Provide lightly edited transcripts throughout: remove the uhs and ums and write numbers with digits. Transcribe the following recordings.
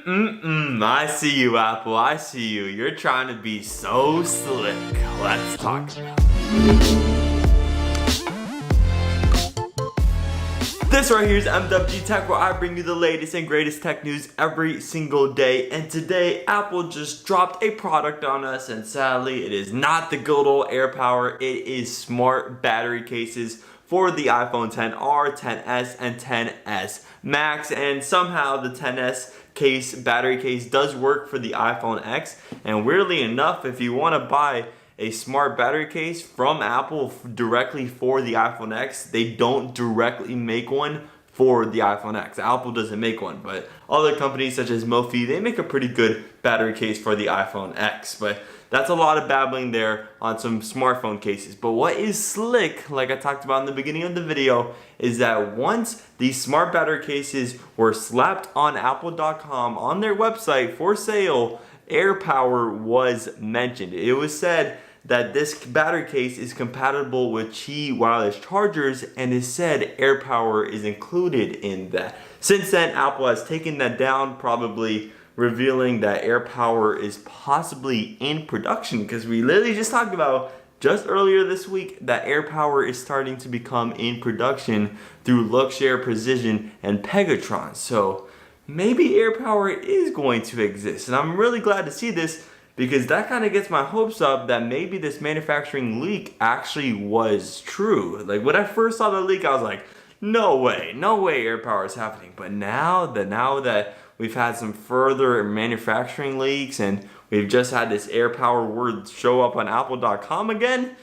I see you, Apple. I see you. You're trying to be so slick. Let's talk about it. This right here is MWG Tech, where I bring you the latest and greatest tech news every single day. And today, Apple just dropped a product on us, and sadly, it is not the good old AirPower. It is smart battery cases for the iPhone XR, XS, and XS Max. And somehow the XS battery case does work for the iPhone X. And weirdly enough, if you want to buy a smart battery case from Apple directly for the iPhone X, they don't directly make one for the iPhone X. Apple doesn't make one, but other companies such as Mophie, they make a pretty good battery case for the iPhone X. But that's a lot of babbling there on some smartphone cases. But what is slick, like I talked about in the beginning of the video, is that once these smart battery cases were slapped on Apple.com on their website for sale, AirPower was mentioned. It was said that this battery case is compatible with Qi wireless chargers, and it said AirPower is included in that. Since then, Apple has taken that down, probably revealing that AirPower is possibly in production, because we literally just talked about just earlier this week that AirPower is starting to become in production through Luxshare, Precision, and Pegatron. So maybe AirPower is going to exist, and I'm really glad to see this, because that kind of gets my hopes up that maybe this manufacturing leak actually was true. Like when I first saw the leak, I was like, no way AirPower is happening. But now that we've had some further manufacturing leaks and we've just had this AirPower word show up on Apple.com again,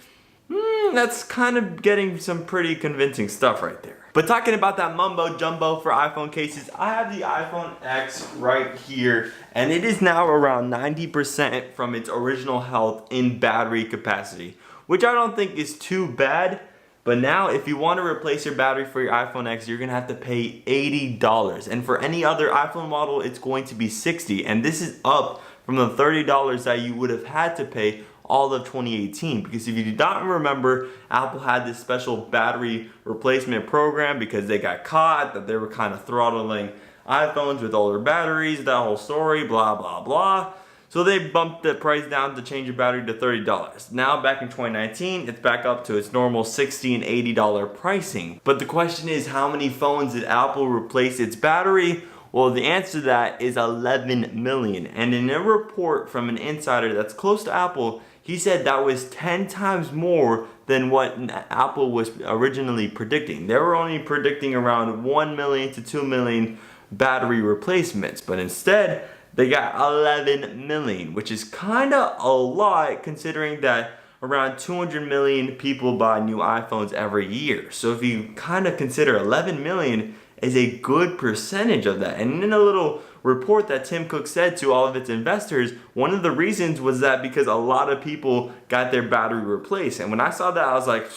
that's kind of getting some pretty convincing stuff right there. But talking about that mumbo jumbo for iPhone cases, I have the iPhone X right here, and it is now around 90% from its original health in battery capacity, which I don't think is too bad. But now if you want to replace your battery for your iPhone X, you're going to have to pay $80. And for any other iPhone model, it's going to be $60. And this is up from the $30 that you would have had to pay all of 2018, because if you do not remember, Apple had this special battery replacement program because they got caught that they were kind of throttling iPhones with older batteries, that whole story, blah blah blah. So they bumped the price down to change your battery to $30. Now back in 2019, it's back up to its normal $60 and $80 pricing. But the question is, how many phones did Apple replace its battery? Well, the answer to that is 11 million. And in a report from an insider that's close to Apple, he said that was 10 times more than what Apple was originally predicting. They were only predicting around 1 million to 2 million battery replacements, but instead they got 11 million, which is kind of a lot considering that around 200 million people buy new iPhones every year. So if you kind of consider 11 million is a good percentage of that. And in a little report that Tim Cook said to all of its investors, one of the reasons was that because a lot of people got their battery replaced. And when I saw that, I was like,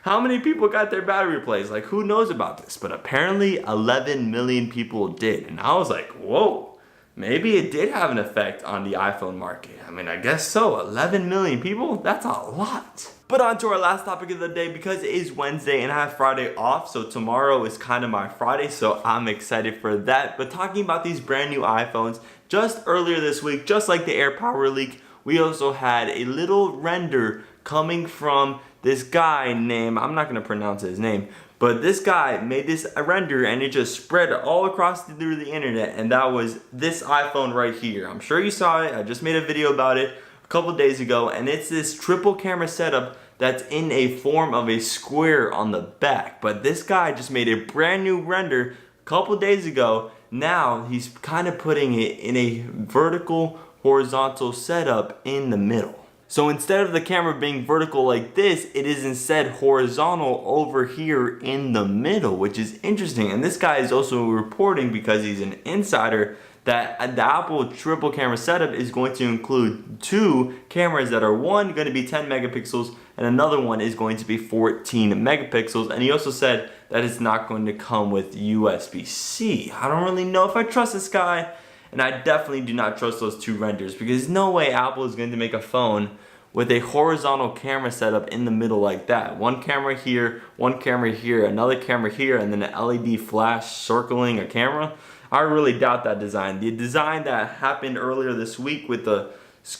how many people got their battery replaced? Like, who knows about this? But apparently 11 million people did. And I was like, whoa, maybe it did have an effect on the iPhone market. I mean, I guess so. 11 million people? That's a lot. But on to our last topic of the day, because it is Wednesday and I have Friday off, so tomorrow is kind of my Friday, so I'm excited for that. But talking about these brand new iPhones, just earlier this week, just like the AirPower leak, we also had a little render coming from this guy named, I'm not going to pronounce his name, but this guy made this render and it just spread all across through the internet, and that was this iPhone right here. I'm sure you saw it. I just made a video about it a couple days ago, and it's this triple camera setup that's in a form of a square on the back. But this guy just made a brand new render a couple days ago. Now he's kind of putting it in a vertical horizontal setup in the middle. So instead of the camera being vertical like this, it is instead horizontal over here in the middle, which is interesting. And this guy is also reporting, because he's an insider, that the Apple triple camera setup is going to include two cameras that are one going to be 10 megapixels and another one is going to be 14 megapixels. And he also said that it's not going to come with USB-C. I don't really know if I trust this guy, and I definitely do not trust those two renders, because there's no way Apple is going to make a phone with a horizontal camera setup in the middle like that. One camera here, another camera here, and then an LED flash circling a camera. I really doubt that design. The design that happened earlier this week with the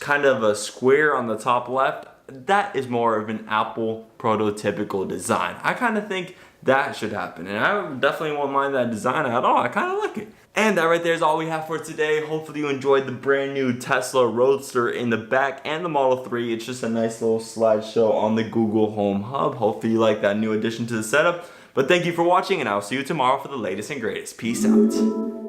kind of a square on the top left, that is more of an Apple prototypical design. I kind of think that should happen, and I definitely won't mind that design at all. I kind of like it. And that right there is all we have for today. Hopefully you enjoyed the brand new Tesla Roadster in the back and the Model 3. It's just a nice little slideshow on the Google Home Hub. Hopefully you like that new addition to the setup. But thank you for watching, and I'll see you tomorrow for the latest and greatest. Peace out.